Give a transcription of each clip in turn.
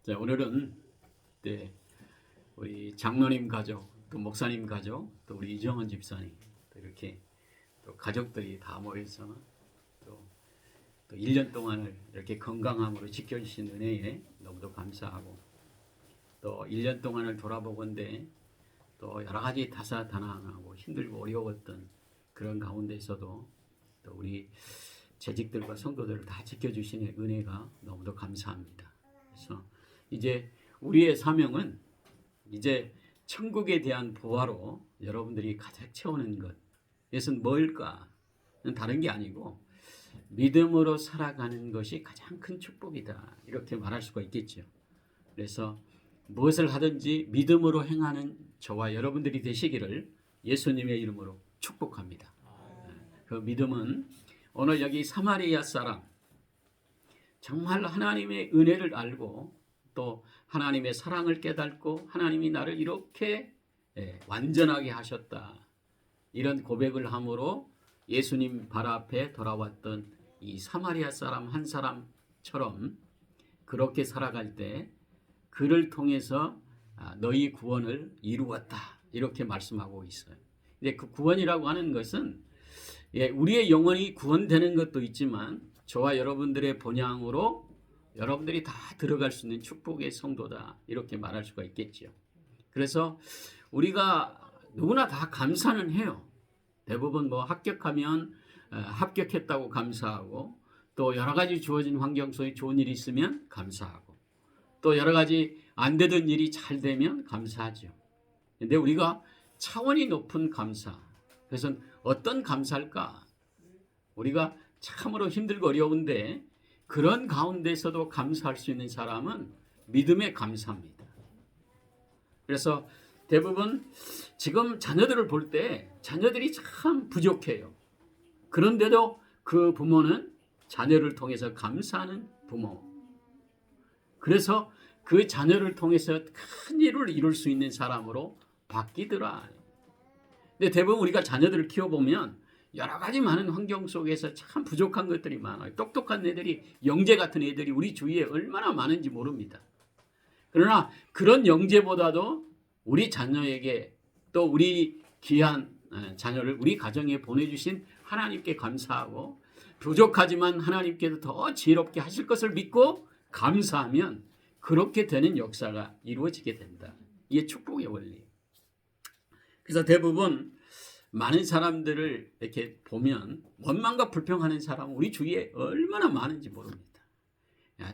자, 오늘은 우리 장로님 가족, 또 목사님 가족, 또 우리 이정원 집사님, 또 이렇게 또 가족들이 다 모여서 또 1년 동안을 이렇게 건강함으로 지켜주신 은혜에 너무도 감사하고, 또 1년 동안을 돌아보건대 또 여러 가지 다사다난하고 힘들고 어려웠던 그런 가운데서도 또 우리 재직들과 성도들을 다 지켜주신 은혜가 너무도 감사합니다. 그래서 이제 우리의 사명은 이제 천국에 대한 보화로 여러분들이 가득 채우는 것. 이것은 뭘까? 다른 게 아니고 믿음으로 살아가는 것이 가장 큰 축복이다. 이렇게 말할 수가 있겠죠. 그래서 무엇을 하든지 믿음으로 행하는 저와 여러분들이 되시기를 예수님의 이름으로 축복합니다. 그 믿음은 오늘 여기 사마리아 사람, 정말 하나님의 은혜를 알고 또 하나님의 사랑을 깨닫고 하나님이 나를 이렇게 완전하게 하셨다, 이런 고백을 함으로 예수님 발 앞에 돌아왔던 이 사마리아 사람 한 사람처럼 그렇게 살아갈 때 그를 통해서 너희 구원을 이루었다, 이렇게 말씀하고 있어요. 근데 그 구원이라고 하는 것은 우리의 영혼이 구원되는 것도 있지만 저와 여러분들의 본향으로 여러분들이 다 들어갈 수 있는 축복의 성도다, 이렇게 말할 수가 있겠죠. 그래서 우리가 누구나 다 감사는 해요. 대부분 뭐 합격하면 합격했다고 감사하고, 또 여러 가지 주어진 환경 속에 좋은 일이 있으면 감사하고, 또 여러 가지 안 되던 일이 잘 되면 감사하죠. 근데 우리가 차원이 높은 감사, 그래서 어떤 감사일까? 우리가 참으로 힘들고 어려운데 그런 가운데서도 감사할 수 있는 사람은 믿음의 감사입니다. 그래서 대부분 지금 자녀들을 볼 때 자녀들이 참 부족해요. 그런데도 그 부모는 자녀를 통해서 감사하는 부모. 그래서 그 자녀를 통해서 큰 일을 이룰 수 있는 사람으로 바뀌더라. 근데 대부분 우리가 자녀들을 키워보면 여러 가지 많은 환경 속에서 참 부족한 것들이 많아요. 똑똑한 애들이, 영재 같은 애들이 우리 주위에 얼마나 많은지 모릅니다. 그러나 그런 영재보다도 우리 자녀에게, 또 우리 귀한 자녀를 우리 가정에 보내주신 하나님께 감사하고, 부족하지만 하나님께도 더 지혜롭게 하실 것을 믿고 감사하면 그렇게 되는 역사가 이루어지게 된다. 이게 축복의 원리. 그래서 대부분 많은 사람들을 이렇게 보면 원망과 불평하는 사람은 우리 주위에 얼마나 많은지 모릅니다.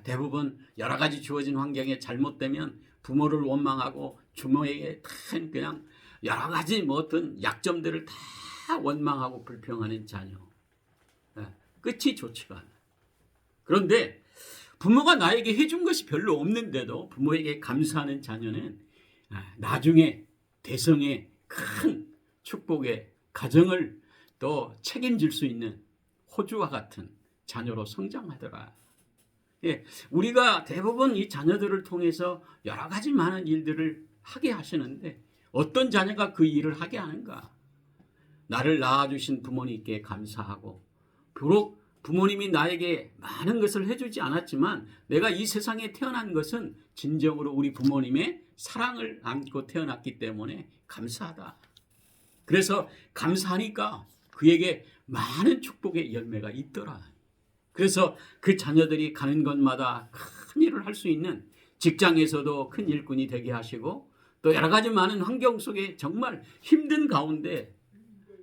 대부분 여러 가지 주어진 환경에 잘못되면 부모를 원망하고 주모에게 다 그냥 여러 가지 뭐 어떤 약점들을 다 원망하고 불평하는 자녀. 끝이 좋지가 않아. 그런데 부모가 나에게 해준 것이 별로 없는데도 부모에게 감사하는 자녀는 나중에 대성의 큰 축복의 가정을 또 책임질 수 있는 호주와 같은 자녀로 성장하더라. 우리가 대부분 이 자녀들을 통해서 여러 가지 많은 일들을 하게 하시는데 어떤 자녀가 그 일을 하게 하는가? 나를 낳아주신 부모님께 감사하고, 비록 부모님이 나에게 많은 것을 해주지 않았지만 내가 이 세상에 태어난 것은 진정으로 우리 부모님의 사랑을 안고 태어났기 때문에 감사하다. 그래서 감사하니까 그에게 많은 축복의 열매가 있더라. 그래서 그 자녀들이 가는 곳마다 큰 일을 할 수 있는, 직장에서도 큰 일꾼이 되게 하시고, 또 여러 가지 많은 환경 속에 정말 힘든 가운데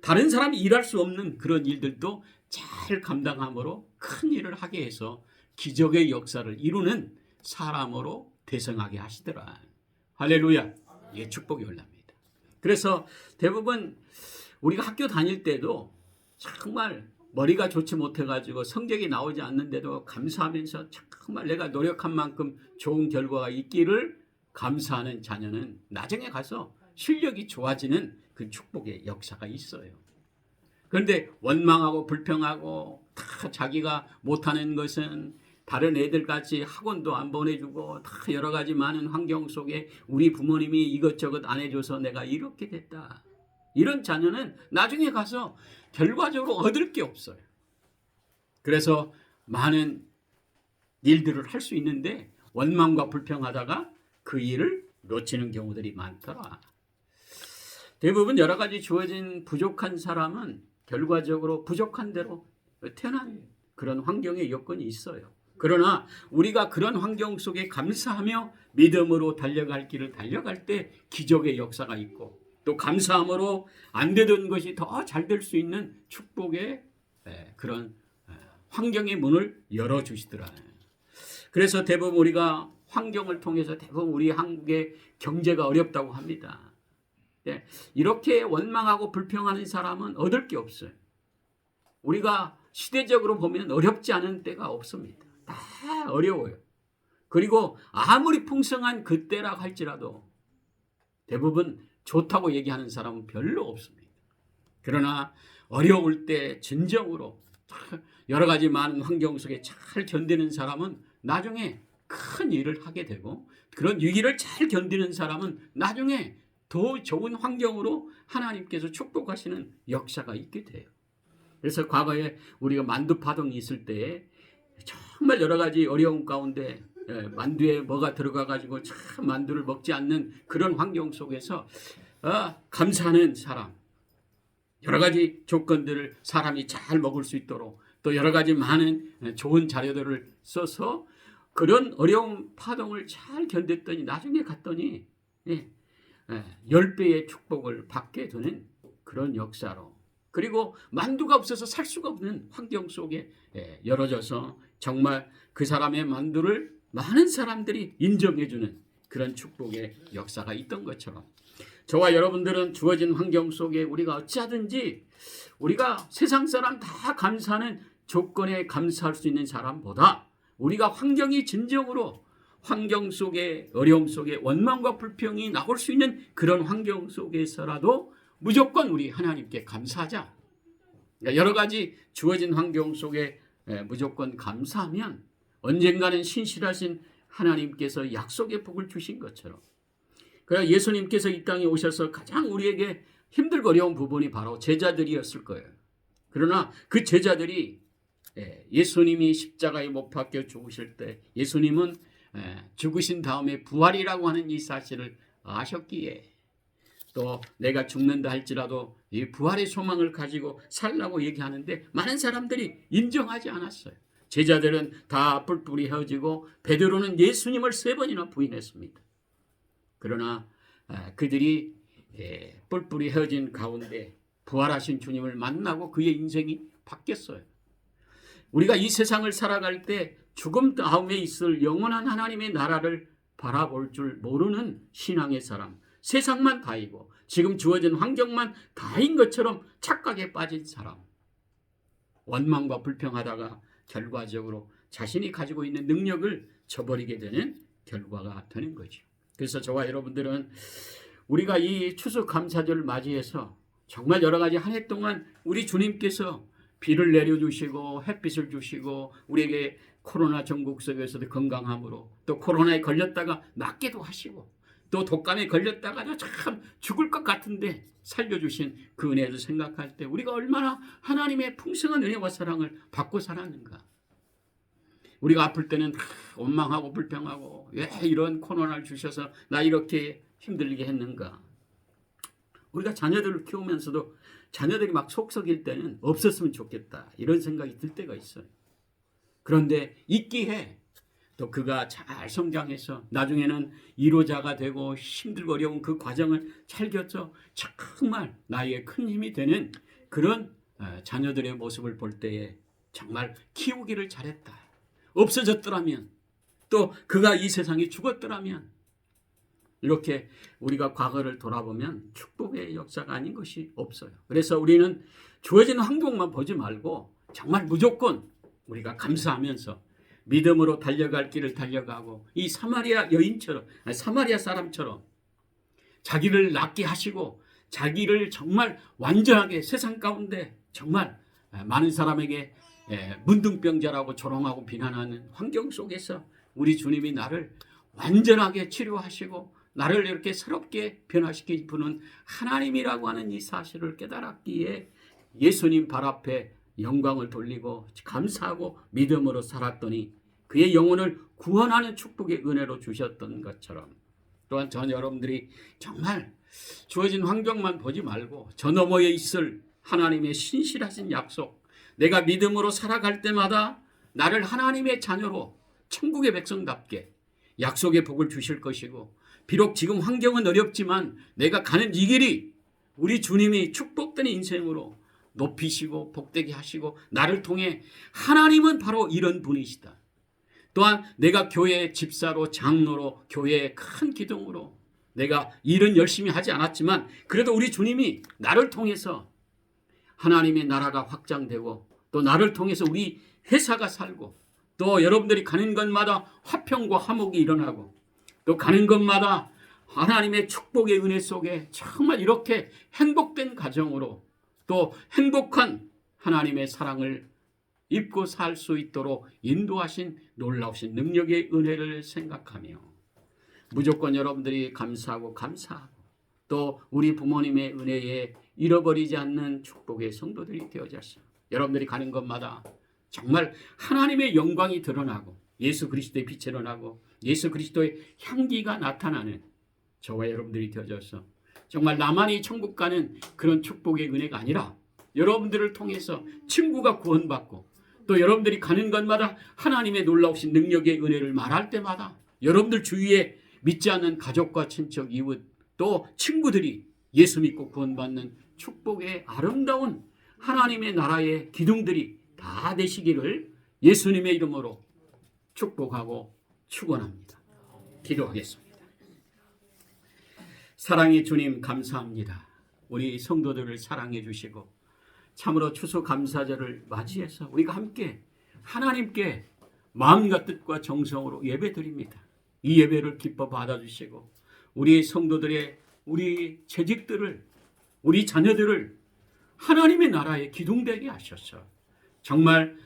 다른 사람이 일할 수 없는 그런 일들도 잘 감당함으로 큰 일을 하게 해서 기적의 역사를 이루는 사람으로 대성하게 하시더라. 할렐루야. 이게 축복의 연락입니다. 그래서 대부분 우리가 학교 다닐 때도 정말 머리가 좋지 못해가지고 성적이 나오지 않는데도 감사하면서 정말 내가 노력한 만큼 좋은 결과가 있기를 감사하는 자녀는 나중에 가서 실력이 좋아지는 그 축복의 역사가 있어요. 그런데 원망하고 불평하고 다 자기가 못하는 것은 다른 애들같이 학원도 안 보내주고 다 여러 가지 많은 환경 속에 우리 부모님이 이것저것 안 해줘서 내가 이렇게 됐다, 이런 자녀는 나중에 가서 결과적으로 얻을 게 없어요. 그래서 많은 일들을 할 수 있는데 원망과 불평하다가 그 일을 놓치는 경우들이 많더라. 대부분 여러 가지 주어진 부족한 사람은 결과적으로 부족한 대로 태어난 그런 환경의 여건이 있어요. 그러나 우리가 그런 환경 속에 감사하며 믿음으로 달려갈 길을 달려갈 때 기적의 역사가 있고, 또 감사함으로 안 되던 것이 더 잘 될 수 있는 축복의 그런 환경의 문을 열어주시더라. 그래서 대부분 우리가 환경을 통해서 대부분 우리 한국의 경제가 어렵다고 합니다. 이렇게 원망하고 불평하는 사람은 얻을 게 없어요. 우리가 시대적으로 보면 어렵지 않은 때가 없습니다. 다 어려워요. 그리고 아무리 풍성한 그때라 할지라도 대부분 좋다고 얘기하는 사람은 별로 없습니다. 그러나 어려울 때 진정으로 여러 가지 많은 환경 속에 잘 견디는 사람은 나중에 큰 일을 하게 되고, 그런 위기를 잘 견디는 사람은 나중에 더 좋은 환경으로 하나님께서 축복하시는 역사가 있게 돼요. 그래서 과거에 우리가 만두 파동이 있을 때 정말 여러 가지 어려움 가운데 만두에 뭐가 들어가가지고 참 만두를 먹지 않는 그런 환경 속에서 감사하는 사람, 여러 가지 조건들을 사람이 잘 먹을 수 있도록 또 여러 가지 많은 좋은 자료들을 써서 그런 어려운 파동을 잘 견뎠더니 나중에 갔더니 10배의 축복을 받게 되는 그런 역사로, 그리고 만두가 없어서 살 수가 없는 환경 속에 열어져서 정말 그 사람의 만두를 많은 사람들이 인정해주는 그런 축복의 역사가 있던 것처럼, 저와 여러분들은 주어진 환경 속에 우리가 어찌하든지 우리가 세상 사람 다 감사하는 조건에 감사할 수 있는 사람보다 우리가 환경이 진정으로 환경 속에 어려움 속에 원망과 불평이 나올 수 있는 그런 환경 속에서라도 무조건 우리 하나님께 감사하자. 그러니까 여러 가지 주어진 환경 속에 무조건 감사하면 언젠가는 신실하신 하나님께서 약속의 복을 주신 것처럼, 그러나 예수님께서 이 땅에 오셔서 가장 우리에게 힘들고 어려운 부분이 바로 제자들이었을 거예요. 그러나 그 제자들이 예수님이 십자가에 못 박혀 죽으실 때 예수님은 죽으신 다음에 부활이라고 하는 이 사실을 아셨기에, 또 내가 죽는다 할지라도 이 부활의 소망을 가지고 살라고 얘기하는데 많은 사람들이 인정하지 않았어요. 제자들은 다 뿔뿔이 헤어지고 베드로는 예수님을 3번이나 부인했습니다. 그러나 그들이 뿔뿔이 헤어진 가운데 부활하신 주님을 만나고 그의 인생이 바뀌었어요. 우리가 이 세상을 살아갈 때 죽음 다음에 있을 영원한 하나님의 나라를 바라볼 줄 모르는 신앙의 사람, 세상만 다이고 지금 주어진 환경만 다인 것처럼 착각에 빠진 사람, 원망과 불평하다가 결과적으로 자신이 가지고 있는 능력을 저버리게 되는 결과가 되는 거죠. 그래서 저와 여러분들은 우리가 이 추수감사절을 맞이해서 정말 여러 가지 한 해 동안 우리 주님께서 비를 내려주시고 햇빛을 주시고 우리에게 코로나 전국 속에서도 건강함으로, 또 코로나에 걸렸다가 낫게도 하시고, 또 독감에 걸렸다가도 참 죽을 것 같은데 살려주신 그 은혜를 생각할 때 우리가 얼마나 하나님의 풍성한 은혜와 사랑을 받고 살았는가. 우리가 아플 때는 원망하고 불평하고 왜 이런 코로나를 주셔서 나 이렇게 힘들게 했는가. 우리가 자녀들을 키우면서도 자녀들이 막 속썩일 때는 없었으면 좋겠다 이런 생각이 들 때가 있어요. 그런데 있기에 또 그가 잘 성장해서 나중에는 이로자가 되고 힘들고 어려운 그 과정을 잘 겪어 정말 나에게 큰 힘이 되는 그런 자녀들의 모습을 볼 때에 정말 키우기를 잘했다. 없어졌더라면, 또 그가 이 세상에 죽었더라면, 이렇게 우리가 과거를 돌아보면 축복의 역사가 아닌 것이 없어요. 그래서 우리는 주어진 환경만 보지 말고 정말 무조건 우리가 감사하면서 믿음으로 달려갈 길을 달려가고, 이 사마리아 여인처럼, 사마리아 사람처럼 자기를 낫게 하시고 자기를 정말 완전하게 세상 가운데 정말 많은 사람에게 문둥병자라고 조롱하고 비난하는 환경 속에서 우리 주님이 나를 완전하게 치료하시고 나를 이렇게 새롭게 변화시키는 분은 하나님이라고 하는 이 사실을 깨달았기에 예수님 발 앞에 영광을 돌리고 감사하고 믿음으로 살았더니 그의 영혼을 구원하는 축복의 은혜로 주셨던 것처럼 또한 전 여러분들이 정말 주어진 환경만 보지 말고 저 너머에 있을 하나님의 신실하신 약속, 내가 믿음으로 살아갈 때마다 나를 하나님의 자녀로 천국의 백성답게 약속의 복을 주실 것이고, 비록 지금 환경은 어렵지만 내가 가는 이 길이 우리 주님이 축복된 인생으로 높이시고 복되게 하시고, 나를 통해 하나님은 바로 이런 분이시다. 또한 내가 교회의 집사로, 장로로, 교회의 큰 기둥으로 내가 일은 열심히 하지 않았지만 그래도 우리 주님이 나를 통해서 하나님의 나라가 확장되고, 또 나를 통해서 우리 회사가 살고, 또 여러분들이 가는 곳마다 화평과 화목이 일어나고, 또 가는 곳마다 하나님의 축복의 은혜 속에 정말 이렇게 행복된 가정으로, 또 행복한 하나님의 사랑을 입고 살 수 있도록 인도하신 놀라우신 능력의 은혜를 생각하며 무조건 여러분들이 감사하고 또 우리 부모님의 은혜에 잃어버리지 않는 축복의 성도들이 되어져서 여러분들이 가는 곳마다 정말 하나님의 영광이 드러나고 예수 그리스도의 빛이 드러나고 예수 그리스도의 향기가 나타나는 저와 여러분들이 되어져서 정말 나만이 천국 가는 그런 축복의 은혜가 아니라 여러분들을 통해서 친구가 구원받고, 또 여러분들이 가는 곳마다 하나님의 놀라우신 능력의 은혜를 말할 때마다 여러분들 주위에 믿지 않는 가족과 친척, 이웃, 또 친구들이 예수 믿고 구원받는 축복의 아름다운 하나님의 나라의 기둥들이 다 되시기를 예수님의 이름으로 축복하고 축원합니다. 기도하겠습니다. 사랑의 주님, 감사합니다. 우리 성도들을 사랑해 주시고 참으로 추수감사절을 맞이해서 우리가 함께 하나님께 마음과 뜻과 정성으로 예배드립니다. 이 예배를 기뻐 받아주시고 우리 성도들의, 우리 재직들을, 우리 자녀들을 하나님의 나라에 기둥되게 하셔서 정말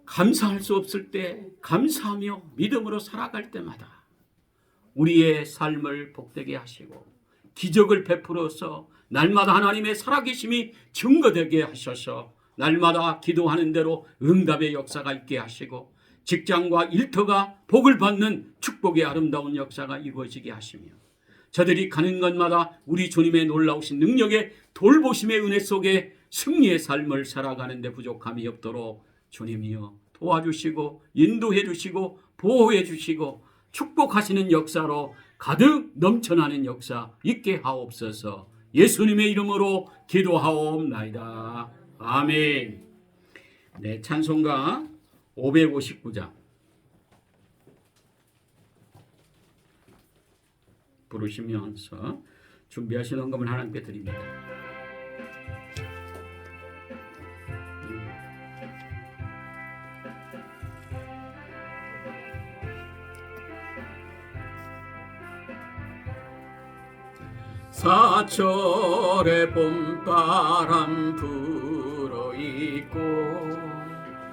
감사할 수 없을 때 감사하며 믿음으로 살아갈 때마다 우리의 삶을 복되게 하시고 기적을 베풀어서 날마다 하나님의 살아계심이 증거되게 하셔서 날마다 기도하는 대로 응답의 역사가 있게 하시고 직장과 일터가 복을 받는 축복의 아름다운 역사가 이루어지게 하시며 저들이 가는 곳마다 우리 주님의 놀라우신 능력의 돌보심의 은혜 속에 승리의 삶을 살아가는 데 부족함이 없도록 주님이여 도와주시고 인도해 주시고 보호해 주시고 축복하시는 역사로 가득 넘쳐나는 역사 있게 하옵소서. 예수님의 이름으로 기도하옵나이다. 아멘. 네, 찬송가 559장 부르시면서 준비하신 헌금을 하나님께 드립니다. 사철의 봄바람 불어있고